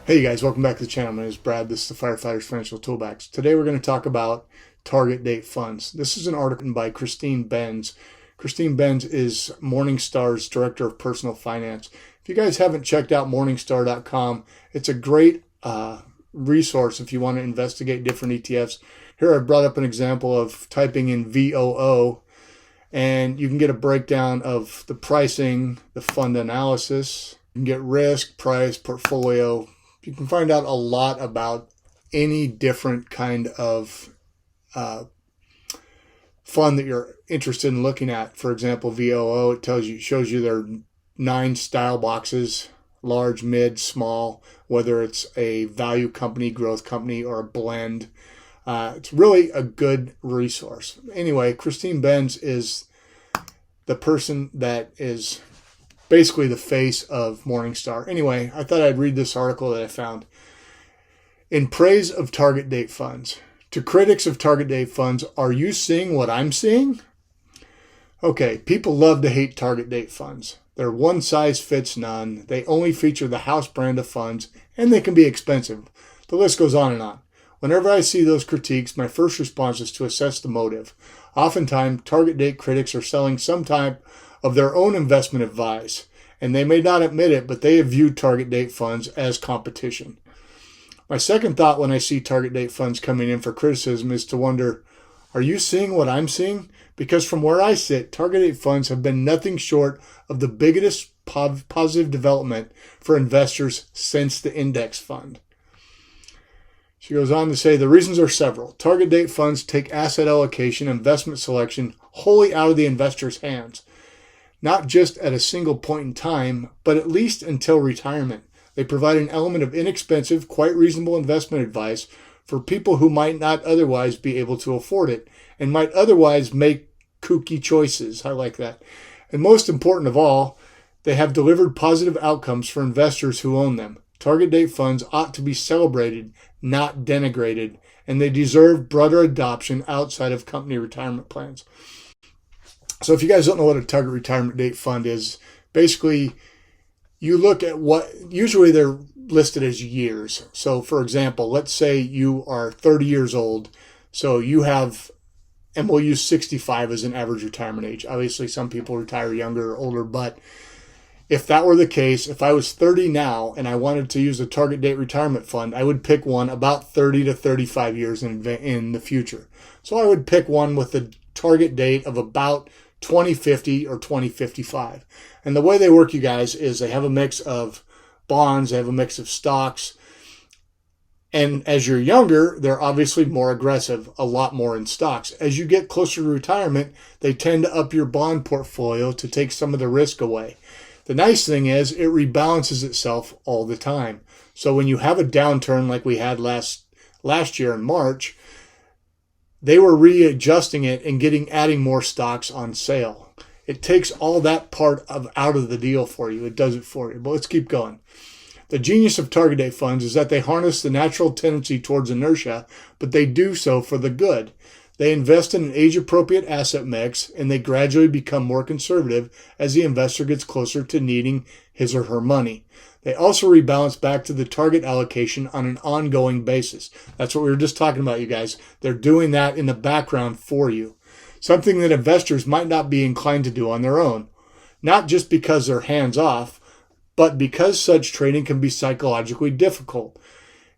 Hey you guys, welcome back to the channel. My name is Brad. This is the Firefighters Financial Toolbox. Today we're going to talk about target date funds. This is an article by Christine Benz. Christine Benz is Morningstar's Director of Personal Finance. If you guys haven't checked out Morningstar.com, it's a great resource if you want to investigate different ETFs. Here I brought up an example of typing in VOO, and you can get a breakdown of the pricing, the fund analysis. You can get risk, price, portfolio. You can find out a lot about any different kind of fund that you're interested in looking at. For example, VOO, it shows you there are 9 style boxes: large, mid, small, whether it's a value company, growth company, or a blend. It's really a good resource. Anyway, Christine Benz is the person that is basically the face of Morningstar. Anyway, I thought I'd read this article that I found. In praise of target date funds. To critics of target date funds, are you seeing what I'm seeing? Okay, people love to hate target date funds. They're one size fits none. They only feature the house brand of funds, and they can be expensive. The list goes on and on. Whenever I see those critiques, my first response is to assess the motive. Oftentimes, target date critics are selling some type of their own investment advice, and they may not admit it, but they have viewed target date funds as competition. My second thought when I see target date funds coming in for criticism is to wonder, are you seeing what I'm seeing? Because from where I sit, target date funds have been nothing short of the biggest positive development for investors since the index fund. She goes on to say the reasons are several. Target date funds take asset allocation and investment selection wholly out of the investor's hands. Not just at a single point in time, but at least until retirement. They provide an element of inexpensive, quite reasonable investment advice for people who might not otherwise be able to afford it and might otherwise make kooky choices. I like that. And most important of all, they have delivered positive outcomes for investors who own them. Target date funds ought to be celebrated, not denigrated, and they deserve broader adoption outside of company retirement plans. So if you guys don't know what a target retirement date fund is, basically you look at what, usually they're listed as years. So for example, let's say you are 30 years old. So you have, and we'll use 65 as an average retirement age. Obviously some people retire younger or older, but if that were the case, if I was 30 now and I wanted to use a target date retirement fund, I would pick one about 30 to 35 years in the future. So I would pick one with a target date of about 2050 or 2055. And the way they work, you guys, is they have a mix of bonds, they have a mix of stocks. And as you're younger, they're obviously more aggressive, a lot more in stocks. As you get closer to retirement, they tend to up your bond portfolio to take some of the risk away. The nice thing is it rebalances itself all the time. So when you have a downturn like we had last year in March, they were readjusting it and adding more stocks on sale. It takes all that part out of the deal for you. It does it for you. But let's keep going. The genius of target date funds is that they harness the natural tendency towards inertia, but they do so for the good. They invest in an age-appropriate asset mix, and they gradually become more conservative as the investor gets closer to needing his or her money. They also rebalance back to the target allocation on an ongoing basis. That's what we were just talking about, you guys. They're doing that in the background for you. Something that investors might not be inclined to do on their own. Not just because they're hands-off, but because such trading can be psychologically difficult.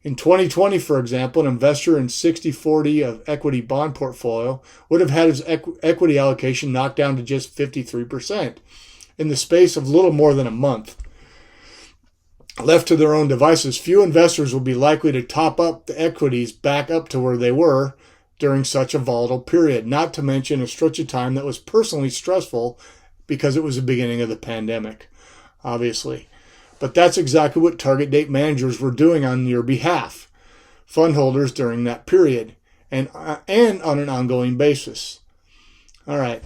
In 2020, for example, an investor in 60-40 of equity bond portfolio would have had his equity allocation knocked down to just 53% in the space of little more than a month. Left to their own devices, few investors will be likely to top up the equities back up to where they were during such a volatile period, not to mention a stretch of time that was personally stressful because it was the beginning of the pandemic, obviously. But that's exactly what target date managers were doing on your behalf, fund holders during that period, and on an ongoing basis. All right.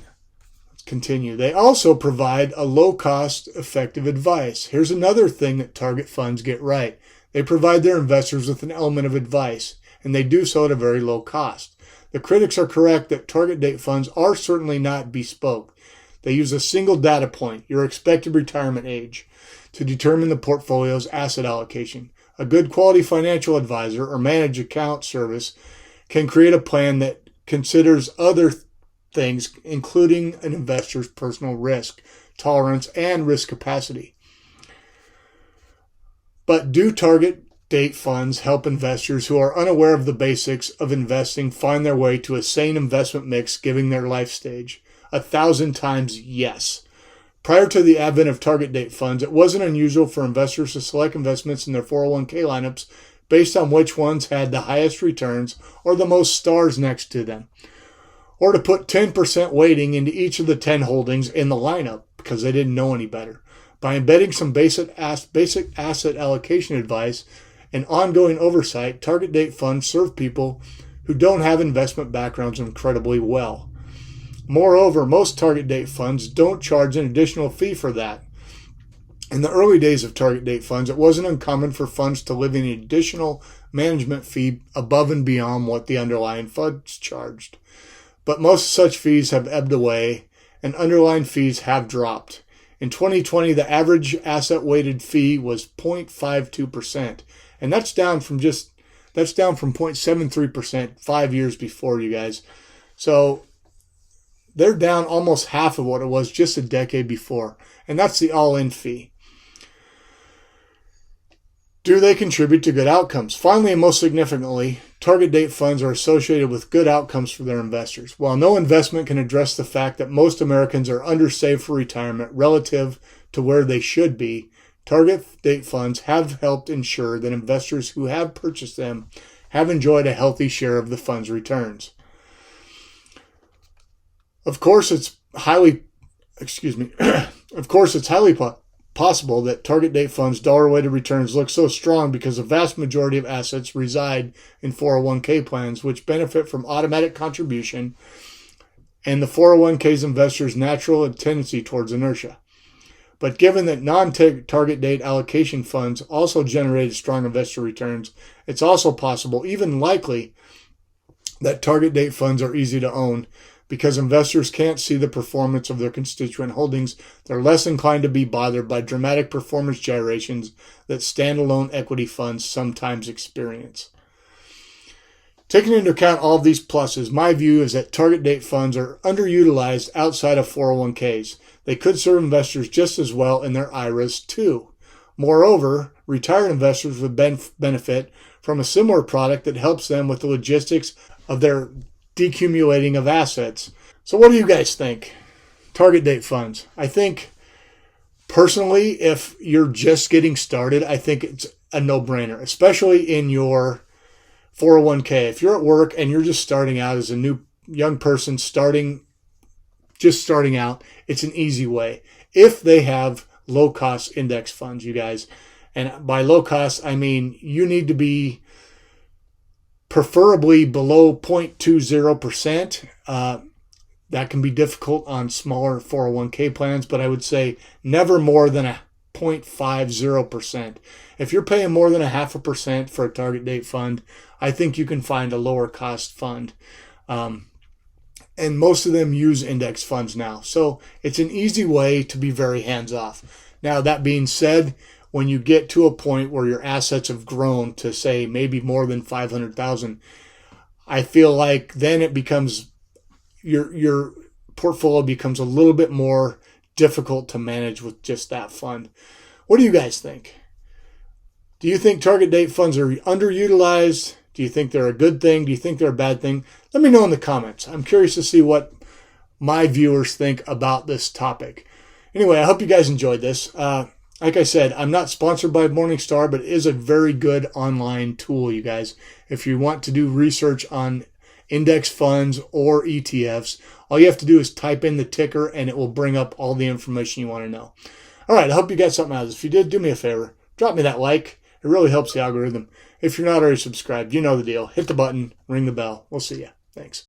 Continue. They also provide a low-cost, effective advice. Here's another thing that target funds get right. They provide their investors with an element of advice, and they do so at a very low cost. The critics are correct that target date funds are certainly not bespoke. They use a single data point, your expected retirement age, to determine the portfolio's asset allocation. A good quality financial advisor or managed account service can create a plan that considers other things, including an investor's personal risk tolerance and risk capacity. But do target date funds help investors who are unaware of the basics of investing find their way to a sane investment mix given their life stage? 1,000 times yes. Prior to the advent of target date funds, it wasn't unusual for investors to select investments in their 401k lineups based on which ones had the highest returns or the most stars next to them, or to put 10% weighting into each of the 10 holdings in the lineup because they didn't know any better. By embedding some basic asset allocation advice and ongoing oversight, target date funds serve people who don't have investment backgrounds incredibly well. Moreover, most target date funds don't charge an additional fee for that. In the early days of target date funds, it wasn't uncommon for funds to live in an additional management fee above and beyond what the underlying funds charged. But most such fees have ebbed away, and underlying fees have dropped. In 2020, the average asset-weighted fee was 0.52%, and that's down from 0.73% 5 years before, you guys. So they're down almost half of what it was just a decade before, and that's the all-in fee. Do they contribute to good outcomes? Finally, and most significantly, target date funds are associated with good outcomes for their investors. While no investment can address the fact that most Americans are undersaved for retirement relative to where they should be, target date funds have helped ensure that investors who have purchased them have enjoyed a healthy share of the fund's returns. Of course, it's highly possible that target date funds' dollar-weighted returns look so strong because the vast majority of assets reside in 401k plans, which benefit from automatic contribution and the 401k's investors' natural tendency towards inertia. But given that non-target date allocation funds also generated strong investor returns, it's also possible, even likely, that target date funds are easy to own. Because investors can't see the performance of their constituent holdings, they're less inclined to be bothered by dramatic performance gyrations that standalone equity funds sometimes experience. Taking into account all of these pluses, my view is that target date funds are underutilized outside of 401ks. They could serve investors just as well in their IRAs too. Moreover, retired investors would benefit from a similar product that helps them with the logistics of their decumulating of assets. So what do you guys think? Target date funds. I think personally, if you're just getting started, I think it's a no-brainer, especially in your 401k. If you're at work and you're just starting out as a new young person starting out, it's an easy way. If they have low-cost index funds, you guys. And by low cost, I mean you need to be preferably below 0.20%. That can be difficult on smaller 401k plans, but I would say never more than a 0.50%. If you're paying more than 0.5% for a target date fund, I think you can find a lower cost fund. And most of them use index funds now. So it's an easy way to be very hands-off. Now, that being said, when you get to a point where your assets have grown to, say, maybe more than 500,000, I feel like then it becomes your portfolio becomes a little bit more difficult to manage with just that fund. What do you guys think? Do you think target date funds are underutilized? Do you think they're a good thing? Do you think they're a bad thing? Let me know in the comments. I'm curious to see what my viewers think about this topic. Anyway, I hope you guys enjoyed this. Like I said, I'm not sponsored by Morningstar, but it is a very good online tool, you guys. If you want to do research on index funds or ETFs, all you have to do is type in the ticker and it will bring up all the information you want to know. All right, I hope you got something out of this. If you did, do me a favor. Drop me that like. It really helps the algorithm. If you're not already subscribed, you know the deal. Hit the button, ring the bell. We'll see you. Thanks.